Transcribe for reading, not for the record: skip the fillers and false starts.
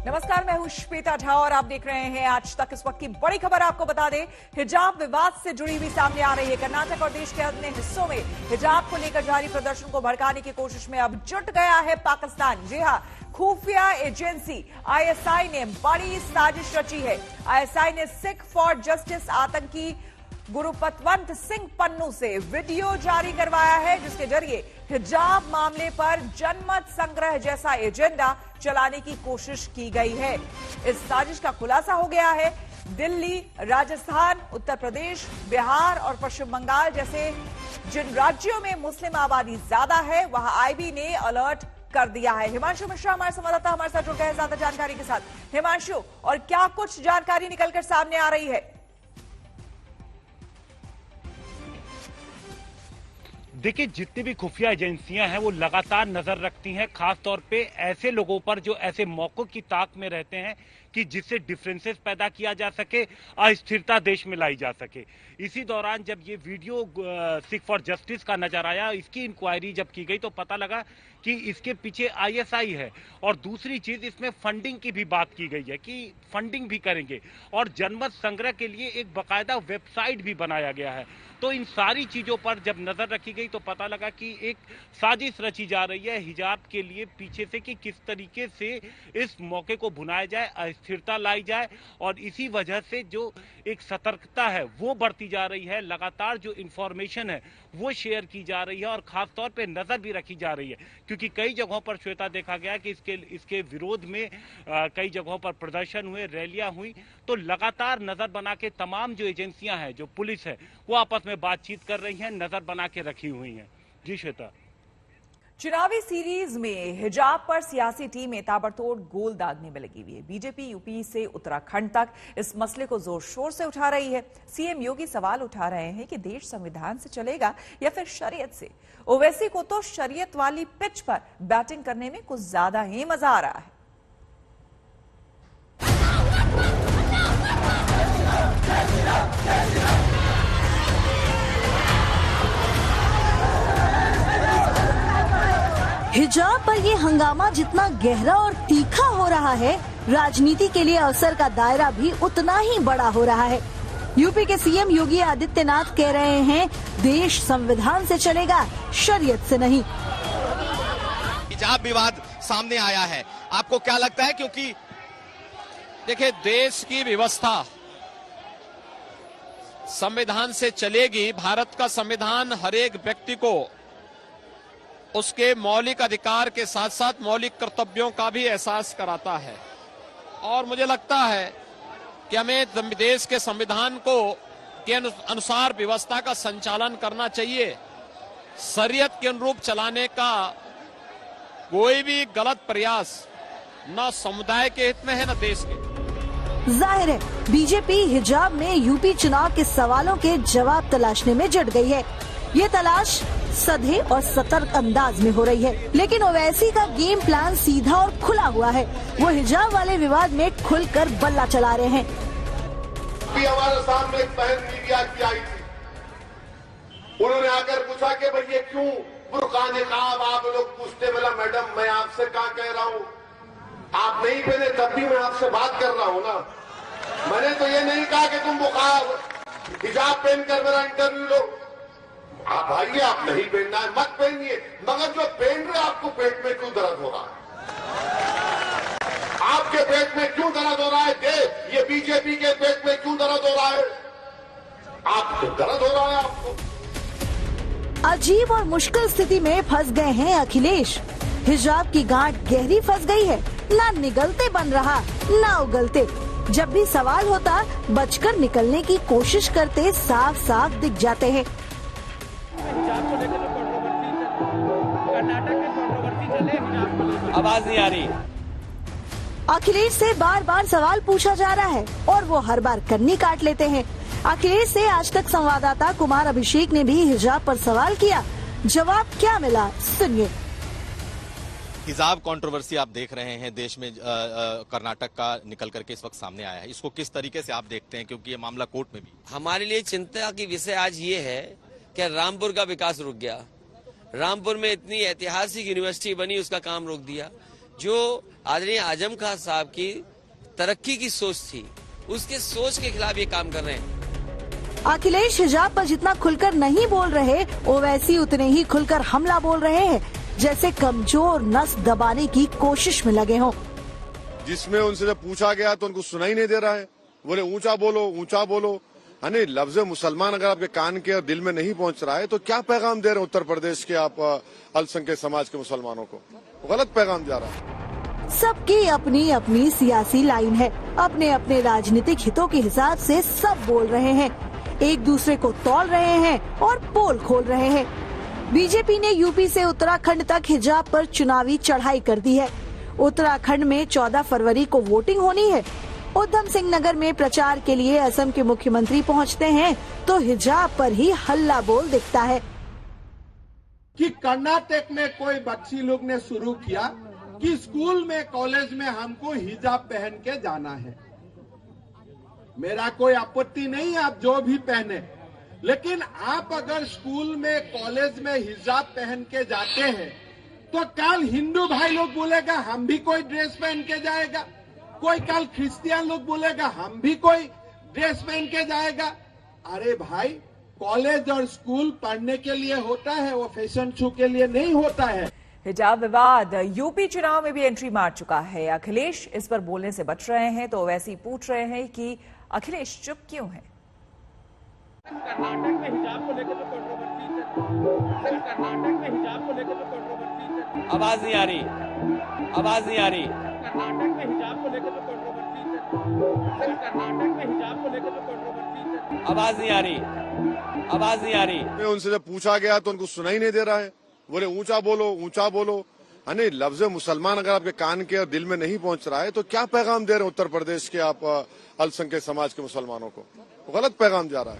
नमस्कार, मैं हूं श्वेता झा और आप देख रहे हैं आज तक। इस वक्त की बड़ी खबर आपको बता दें, हिजाब विवाद से जुड़ी हुई सामने आ रही है। कर्नाटक और देश के अन्य हिस्सों में हिजाब को लेकर जारी प्रदर्शन को भड़काने की कोशिश में अब जुट गया है पाकिस्तान। जी हां, खुफिया एजेंसी आईएसआई ने बड़ी साजिश रची है। आईएसआई ने सिख फॉर जस्टिस आतंकी गुरुपतवंत सिंह पन्नू से वीडियो जारी करवाया है, जिसके जरिए हिजाब मामले पर जनमत संग्रह जैसा एजेंडा चलाने की कोशिश की गई है। इस साजिश का खुलासा हो गया है। दिल्ली, राजस्थान, उत्तर प्रदेश, बिहार और पश्चिम बंगाल जैसे जिन राज्यों में मुस्लिम आबादी ज्यादा है, वहां आईबी ने अलर्ट कर दिया है। हिमांशु मिश्रा हमारे संवाददाता हमारे साथ जुड़ गए हैं ज्यादा जानकारी के साथ। हिमांशु, और क्या कुछ जानकारी निकलकर सामने आ रही है? देखिए, जितनी भी खुफिया एजेंसियां हैं वो लगातार नजर रखती हैं, खास तौर पे ऐसे लोगों पर जो ऐसे मौकों की ताक में रहते हैं कि जिससे डिफरेंसेस पैदा किया जा सके, अस्थिरता देश में लाई जा सके। इसी दौरान जब ये वीडियो सिख फॉर जस्टिस का नजर आया, इसकी इंक्वायरी जब की गई तो पता लगा कि इसके पीछे आईएसआई है। और दूसरी चीज, इसमें फंडिंग की भी बात की गई है कि फंडिंग भी करेंगे और जनमत संग्रह के लिए एक बाकायदा वेबसाइट भी बनाया गया है। तो इन सारी चीजों पर जब नजर रखी गई तो पता लगा कि एक साजिश रची जा रही है हिजाब के लिए पीछे से, कि किस तरीके से इस मौके को भुनाया जाए, अस्थिरता लाई जाए। और इसी वजह से जो एक सतर्कता है वो बढ़ती जा रही है। लगातार जो इंफॉर्मेशन है वो शेयर की जा रही है और खास तौर पे नजर भी रखी जा रही है, क्योंकि कई जगहों पर श्वेता देखा गया कि इसके विरोध में कई जगहों पर प्रदर्शन हुए, रैलियां हुई। तो लगातार नजर बना के तमाम जो एजेंसियां हैं, जो पुलिस है, वो आपस में बातचीत कर रही हैं, नजर बना के रखी हुई हैं। जी श्वेता। चुनावी सीरीज में हिजाब पर सियासी टीमें ताबड़तोड़ गोल दागने में लगी हुई है। बीजेपी यूपी से उत्तराखंड तक इस मसले को जोर शोर से उठा रही है। सीएम योगी सवाल उठा रहे हैं कि देश संविधान से चलेगा या फिर शरीयत से। ओवैसी को तो शरीयत वाली पिच पर बैटिंग करने में कुछ ज्यादा ही मजा आ रहा है। हिजाब पर ये हंगामा जितना गहरा और तीखा हो रहा है, राजनीति के लिए असर का दायरा भी उतना ही बड़ा हो रहा है। यूपी के सीएम योगी आदित्यनाथ कह रहे हैं, देश संविधान से चलेगा, शरीयत से नहीं। हिजाब विवाद सामने आया है, आपको क्या लगता है? क्योंकि देखिए, देश की व्यवस्था संविधान से चलेगी। भारत का संविधान हर एक व्यक्ति को उसके मौलिक अधिकार के साथ साथ मौलिक कर्तव्यों का भी एहसास कराता है। और मुझे लगता है कि हमें देश के संविधान को के अनुसार व्यवस्था का संचालन करना चाहिए। शरीयत के अनुरूप चलाने का कोई भी गलत प्रयास न समुदाय के हित में है न देश के। जाहिर है, बीजेपी हिजाब में यूपी चुनाव के सवालों के जवाब तलाशने में जुट गई है। ये तलाश सधे और सतर्क अंदाज में हो रही है, लेकिन ओवैसी का गेम प्लान सीधा और खुला हुआ है। वो हिजाब वाले विवाद में खुलकर बल्ला चला रहे हैं। हमारे सामने एक बहन मीडिया की आई थी, उन्होंने आकर पूछा कि भाई ये क्यों बुर्का निकाब? आप लोग पूछते, बोला मैडम मैं आपसे क्या कह रहा हूँ, आप नहीं पहने तब भी मैं आपसे बात कर रहा हूँ ना। मैंने तो ये नहीं कहा कि तुम बुखार हिजाब पहनकर मेरा इंटरव्यू लो। आप भाई, आप नहीं पहनना है मत पहनिए, मगर जो पहन रहे आपको पेट में क्यों दर्द हो रहा है? आपके पेट में क्यों दर्द हो रहा है? ये बीजेपी के पेट में क्यों दर्द हो रहा है? आपको दर्द हो रहा है आपको। अजीब और मुश्किल स्थिति में फंस गए हैं अखिलेश। हिजाब की गांठ गहरी फंस गई है, ना निगलते बन रहा ना उगलते। जब भी सवाल होता, बचकर निकलने की कोशिश करते साफ साफ दिख जाते हैं। आवाज नहीं आ रही। अखिलेश से बार बार सवाल पूछा जा रहा है और वो हर बार कन्नी काट लेते हैं। अखिलेश से आज तक संवाददाता कुमार अभिषेक ने भी हिजाब पर सवाल किया। जवाब क्या मिला, सुनिए। हिजाब कंट्रोवर्सी आप देख रहे हैं देश में, कर्नाटक का निकल करके इस वक्त सामने आया है। इसको किस तरीके से आप देखते हैं, क्योंकि ये मामला कोर्ट में भी? हमारे लिए चिंता की विषय आज ये है कि रामपुर का विकास रुक गया। रामपुर में इतनी ऐतिहासिक यूनिवर्सिटी बनी, उसका काम रोक दिया। जो आदरणीय आजम खान साहब की तरक्की की सोच थी, उसके सोच के खिलाफ ये काम कर रहे हैं। अखिलेश हिजाब पर जितना खुलकर नहीं बोल रहे, ओवैसी उतने ही खुलकर हमला बोल रहे हैं, जैसे कमजोर नस दबाने की कोशिश में लगे हों। जिसमें उनसे जब पूछा गया तो उनको सुनाई नहीं दे रहा है, बोले ऊंचा बोलो ऊंचा बोलो। यानी लफ्ज मुसलमान अगर आपके कान के और दिल में नहीं पहुंच रहा है तो क्या पैगाम दे रहे हैं उत्तर प्रदेश के आप अल्पसंख्यक समाज के मुसलमानों को? गलत पैगाम जा रहा है। सबकी अपनी अपनी सियासी लाइन है, अपने अपने राजनीतिक हितों के हिसाब से सब बोल रहे हैं, एक दूसरे को तौल रहे हैं और पोल खोल रहे हैं। बीजेपी ने यूपी से उत्तराखंड तक हिजाब पर चुनावी चढ़ाई कर दी है। उत्तराखंड में 14 फरवरी को वोटिंग होनी है। उधम सिंह नगर में प्रचार के लिए असम के मुख्यमंत्री पहुंचते हैं तो हिजाब पर ही हल्ला बोल दिखता है कि कर्नाटक में कोई बच्ची लोग ने शुरू किया कि स्कूल में कॉलेज में हमको हिजाब पहन के जाना है। मेरा कोई आपत्ति नहीं है, आप जो भी पहने, लेकिन आप अगर स्कूल में कॉलेज में हिजाब पहन के जाते हैं तो कल हिंदू भाई लोग बोलेगा हम भी कोई ड्रेस पहन के जाएगा, कोई कल क्रिश्चियन लोग बोलेगा हम भी कोई ड्रेस पहन के जाएगा। अरे भाई, कॉलेज और स्कूल पढ़ने के लिए होता है, वो फैशन शो के लिए नहीं होता है। हिजाब विवाद यूपी चुनाव में भी एंट्री मार चुका है। अखिलेश इस पर बोलने से बच रहे हैं तो वैसे ही पूछ रहे हैं कि अखिलेश चुप क्यों हैं? कर्नाटक में हिजाब को लेकर तो कंट्रोवर्सी है। कर्नाटक में हिजाब को लेकर तो कंट्रोवर्सी है। आवाज नहीं आ रही, आवाज नहीं आ रही। कर्नाटक में हिजाब को लेकर तो कंट्रोवर्सी है। कर्नाटक में हिजाब को लेकर तो कंट्रोवर्सी है। आवाज नहीं आ रही, आवाज नहीं आ रही। उनसे जब पूछा गया तो उनको सुनाई नहीं दे रहा है, बोले ऊंचा बोलो ऊंचा बोलो। यानी लफ्ज मुसलमान अगर आपके कान के और दिल में नहीं पहुंच रहा है तो क्या पैगाम दे रहे हैं उत्तर प्रदेश के आप अल्पसंख्यक समाज के मुसलमानों को? गलत पैगाम जा रहा है।